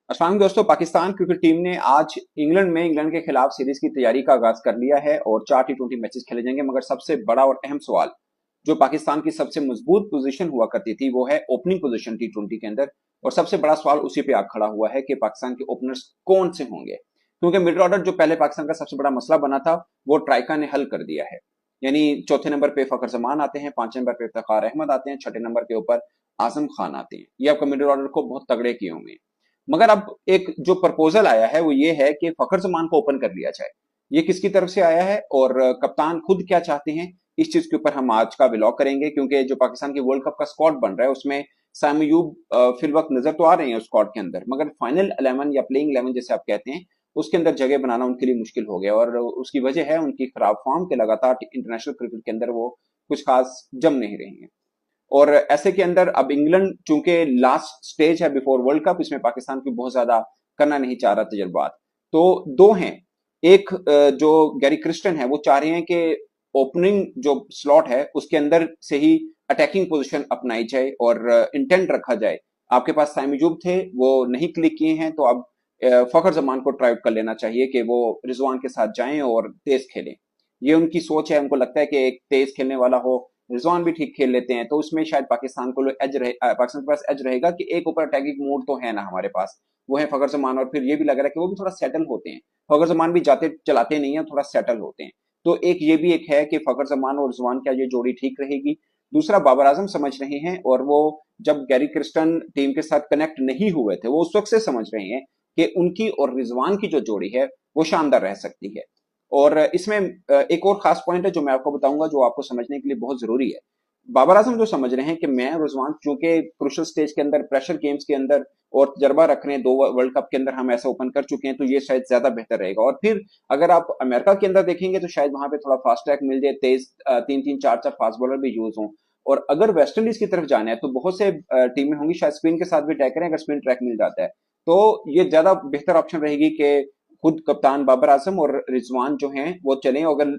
अस्सलाम वालेकुम दोस्तों। पाकिस्तान क्रिकेट टीम ने आज इंग्लैंड के खिलाफ सीरीज की तैयारी का आगाज कर लिया है और 4 T20 मैचेस खेले जाएंगे। मगर सबसे बड़ा और अहम सवाल, जो पाकिस्तान की सबसे मजबूत पोजीशन हुआ करती थी, वो है ओपनिंग पोजीशन T20 के अंदर। और सबसे बड़ा सवाल उसी पे आग खड़ा हुआ है कि पाकिस्तान के ओपनर्स कौन से होंगे, क्योंकि मिडिल ऑर्डर जो पहले पाकिस्तान का सबसे बड़ा मसला बना था, वो ट्राइका ने हल कर दिया है। यानी चौथे नंबर पे फखर जमान आते हैं, पांचवें नंबर पे इफ्तिखार अहमद आते हैं, छठे नंबर के ऊपर आजम खान आते हैं। ये आपका मिडिल ऑर्डर को बहुत तगड़े किए हुए हैं। मगर अब एक जो प्रपोजल आया है वो ये है कि फखर जमान को ओपन कर लिया जाए। ये किसकी तरफ से आया है और कप्तान खुद क्या चाहते हैं, इस चीज के ऊपर हम आज का व्लॉग करेंगे। क्योंकि जो पाकिस्तान की वर्ल्ड कप का स्क्वाड बन रहा है उसमें साइम अयूब फिल वक्त नजर तो आ रहे हैं उस स्क्वाड के अंदर, मगर फाइनल 11 या प्लेइंग 11 जैसे आप कहते हैं, उसके अंदर जगह बनाना उनके लिए मुश्किल हो गया। और उसकी वजह है उनकी खराब फॉर्म के, लगातार इंटरनेशनल क्रिकेट के अंदर वो कुछ खास जम नहीं रही हैं। और ऐसे के अंदर अब इंग्लैंड चूंकि लास्ट स्टेज है बिफोर वर्ल्ड कप, इसमें पाकिस्तान की बहुत ज्यादा करना नहीं चाह रहा तजर्बात। तो दो हैं, एक जो गैरी क्रिस्टन है वो चाह रहे हैं कि ओपनिंग जो स्लॉट है उसके अंदर से ही अटैकिंग पोजीशन अपनाई जाए और इंटेंट रखा जाए। आपके पास साइम अयूब थे, वो नहीं क्लिक किए हैं, तो अब फखर जमान को ट्राई कर लेना चाहिए कि वो रिजवान के साथ जाएं और तेज खेलें। ये उनकी सोच है। उनको लगता है कि एक तेज खेलने वाला हो, रिजवान भी ठीक खेल लेते हैं, तो उसमें शायद पाकिस्तान को पाकिस्तान के पास एज रहेगा कि एक ऊपर अटैकिंग मोड तो है ना हमारे पास, वो है फखर जमान। और फिर ये भी लग रहा है कि वो भी थोड़ा सेटल होते हैं। फखर जमान भी जाते चलाते नहीं है, थोड़ा सेटल होते हैं। तो एक ये भी एक है कि फखर जमान और रिजवान क्या ये जोड़ी ठीक रहेगी। दूसरा, बाबर आजम समझ रहे हैं, और वो जब गैरी क्रिस्टन टीम के साथ कनेक्ट नहीं हुए थे वो उस वक्त से समझ रहे हैं कि उनकी और रिजवान की जो जोड़ी है वो शानदार रह सकती है। और इसमें एक और खास पॉइंट है जो मैं आपको बताऊंगा, जो आपको समझने के लिए बहुत जरूरी है। बाबर आजम जो समझ रहे हैं कि मैं और रिजवान चूंकि क्रुशियल स्टेज के अंदर, प्रेशर गेम्स के अंदर और तजर्बा रख रहे हैं, 2 वर्ल्ड कप के अंदर हम ऐसा ओपन कर चुके हैं, तो ये शायद ज्यादा बेहतर रहेगा। और फिर अगर आप अमेरिका के अंदर देखेंगे तो शायद वहां पे थोड़ा फास्ट ट्रैक मिल जाए, तेज 3-3 4-4 फास्ट बॉलर भी यूज हों। और अगर वेस्ट इंडीज की तरफ जाना है तो बहुत से टीमें होंगी शायद स्पिन के साथ भी अटैक करें, अगर स्पिन ट्रैक मिल जाता है तो ये ज्यादा बेहतर ऑप्शन रहेगी कि खुद कप्तान बाबर आजम और रिजवान जो हैं वो चलें। अगर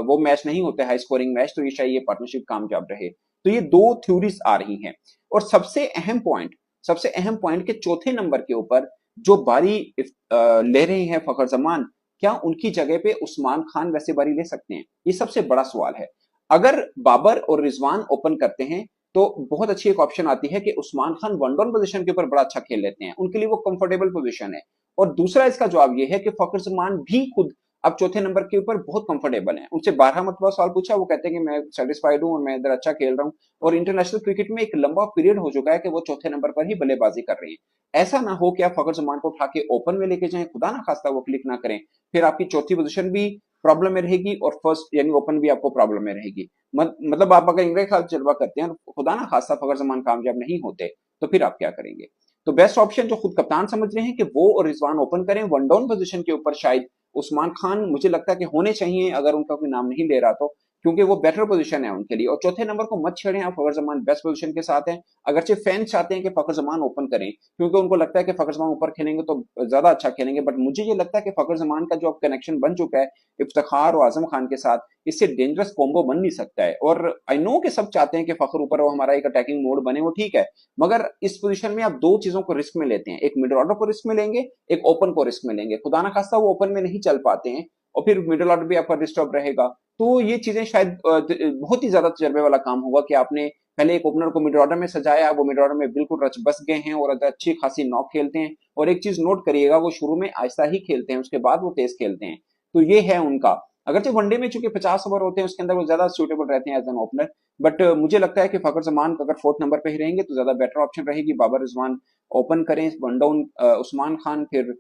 वो मैच नहीं होते हाई स्कोरिंग मैच, तो ये शायद ये पार्टनरशिप कामयाब रहे। तो ये दो थ्योरीज आ रही हैं। और सबसे अहम पॉइंट के चौथे नंबर के ऊपर जो बारी ले रहे हैं फखर जमान, क्या उनकी जगह पे उस्मान खान वैसे बारी ले सकते हैं? ये सबसे बड़ा सवाल है। अगर बाबर और रिजवान ओपन करते हैं तो बहुत अच्छी एक ऑप्शन आती है कि Usman Khan one down position के ऊपर बड़ा अच्छा खेल लेते हैं, उनके लिए वो कंफर्टेबल पोजीशन है। और दूसरा इसका जवाब यह है कि फखर जमान भी खुद अब चौथे नंबर के ऊपर बहुत कंफर्टेबल हैं। उनसे 12 मरतबा सवाल पूछा, वो कहते हैं कि मैं सेटिस्फाइड हूं और मैं इधर अच्छा खेल रहा हूं। और इंटरनेशनल क्रिकेट में एक लंबा पीरियड हो चुका है कि वो चौथे नंबर पर ही बल्लेबाजी कर रहे हैं। ऐसा ना हो कि आप फखर जमान को उठा के ओपन में लेके जाएं, खुदा ना खास्ता वो क्लिक ना करें, फिर आपकी चौथी पोजीशन भी प्रॉब्लम में रहेगी और फर्स्ट यानी ओपन भी आपको प्रॉब्लम में रहेगी। मतलब आप अगर इंग्लैंड के साथ तजुर्बा करते हैं, खुदा ना खास्ता फखर जमान कामयाब नहीं होते, तो फिर आप क्या करेंगे? तो बेस्ट ऑप्शन जो खुद कप्तान समझ रहे हैं कि वो और रिजवान ओपन करें, वन डाउन पोजीशन के ऊपर शायद उस्मान खान मुझे लगता है कि होने चाहिए, अगर उनका कोई नाम नहीं ले रहा तो, क्योंकि वो बेटर पोजीशन है उनके लिए। और चौथे नंबर को मत छेड़ें, आप फखर जमान बेस्ट पोजीशन के साथ हैं। अगरचे फैंस चाहते हैं कि फखर जमान ओपन करें, क्योंकि उनको लगता है कि फखर जमान ऊपर खेलेंगे तो ज्यादा अच्छा खेलेंगे, बट मुझे ये लगता है कि फखर जमान का जो अब कनेक्शन बन चुका है इफ्तिखार और आजम खान के साथ, इससे डेंजरस कॉम्बो बन नहीं सकता है। और आई नो कि सब चाहते हैं कि फखर ऊपर हो, हमारा एक अटैकिंग मोड बने, वो ठीक है। मगर इस पोजीशन में आप दो चीजों को रिस्क में लेते हैं, एक मिडिल ऑर्डर को रिस्क में लेंगे, एक ओपन को रिस्क में लेंगे। खुदा ना खास्ता वो ओपन में नहीं चल पाते हैं और फिर मिडिल ऑर्डर भी आपका डिस्टर्ब रहेगा। तो ये चीजें शायद बहुत ही ज्यादा तजर्बे वाला काम होगा कि आपने पहले एक ओपनर को मिडिल ऑर्डर में सजाया, वो मिडिल ऑर्डर में बिल्कुल रच बस गए हैं और अच्छी खासी नॉक खेलते हैं। और एक चीज नोट करिएगा, वो शुरू में आहिस्ता ही खेलते हैं, उसके बाद वो तेज खेलते हैं। तो ये है उनका। अगरचे वनडे में चूंकि 50 ओवर होते हैं उसके अंदर वो ज्यादा सूटेबल रहते हैं एज एन ओपनर, बट मुझे लगता है कि फखर जमान अगर फोर्थ नंबर पे ही रहेंगे तो ज्यादा बेटर ऑप्शन रहेगी। बाबर रिजवान ओपन करें, वन डाउन उस्मान खान, फिर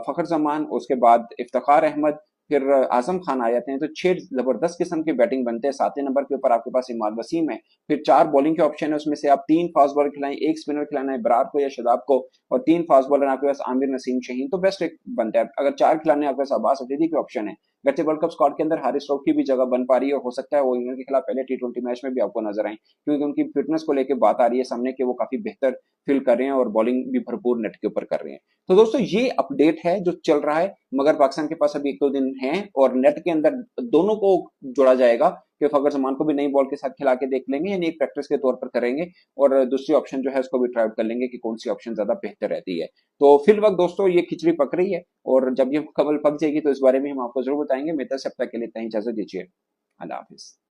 फखर जमान, उसके बाद इफ्तिखार अहमद, फिर आजम खान आ जाते हैं। तो 6 जबरदस्त किस्म के बैटिंग बनते हैं। 7वें नंबर के ऊपर आपके पास इमाद वसीम है, फिर 4 बॉलिंग के ऑप्शन है, उसमें से आप 3 फास्ट बॉलर खिलाएं, एक स्पिनर खिलाना है बरार को या शदाब को, और 3 फास्ट बॉलर आपके पास आमिर, नसीम, शहीन, तो बेस्ट एक बनता है। अगर 4 खिलाने आपके पास अब्बास अफरीदी के ऑप्शन है। वैसे वर्ल्ड कप स्क्वाड के अंदर हारिस रऊफ की भी जगह बन पा रही है, और हो सकता है वो इंग्लैंड के खिलाफ पहले T20 मैच में भी आपको नजर आए, क्योंकि उनकी फिटनेस को लेकर बात आ रही है सामने कि वो काफी बेहतर फील कर रहे हैं और बॉलिंग भी भरपूर नेट के ऊपर कर रहे हैं। तो दोस्तों ये अपडेट है जो चल रहा है, मगर पाकिस्तान के पास अभी 1-2 दिन हैं और नेट के अंदर दोनों को जोड़ा जाएगा कि फखर जमान को भी नई बॉल के साथ खिला के देख लेंगे, यानी एक प्रैक्टिस के तौर पर करेंगे और दूसरी ऑप्शन जो है उसको भी ट्राई आउट कर लेंगे कि कौन सी ऑप्शन ज्यादा बेहतर रहती है। तो फिल वक्त दोस्तों ये खिचड़ी पक रही है और जब ये मुकम्मल पक जाएगी तो इस बारे में हम आपको जरूर बताएंगे। मेरे से अब तक के लिए इतना ही, इजाजत दीजिए। अल्लाह हाफिज।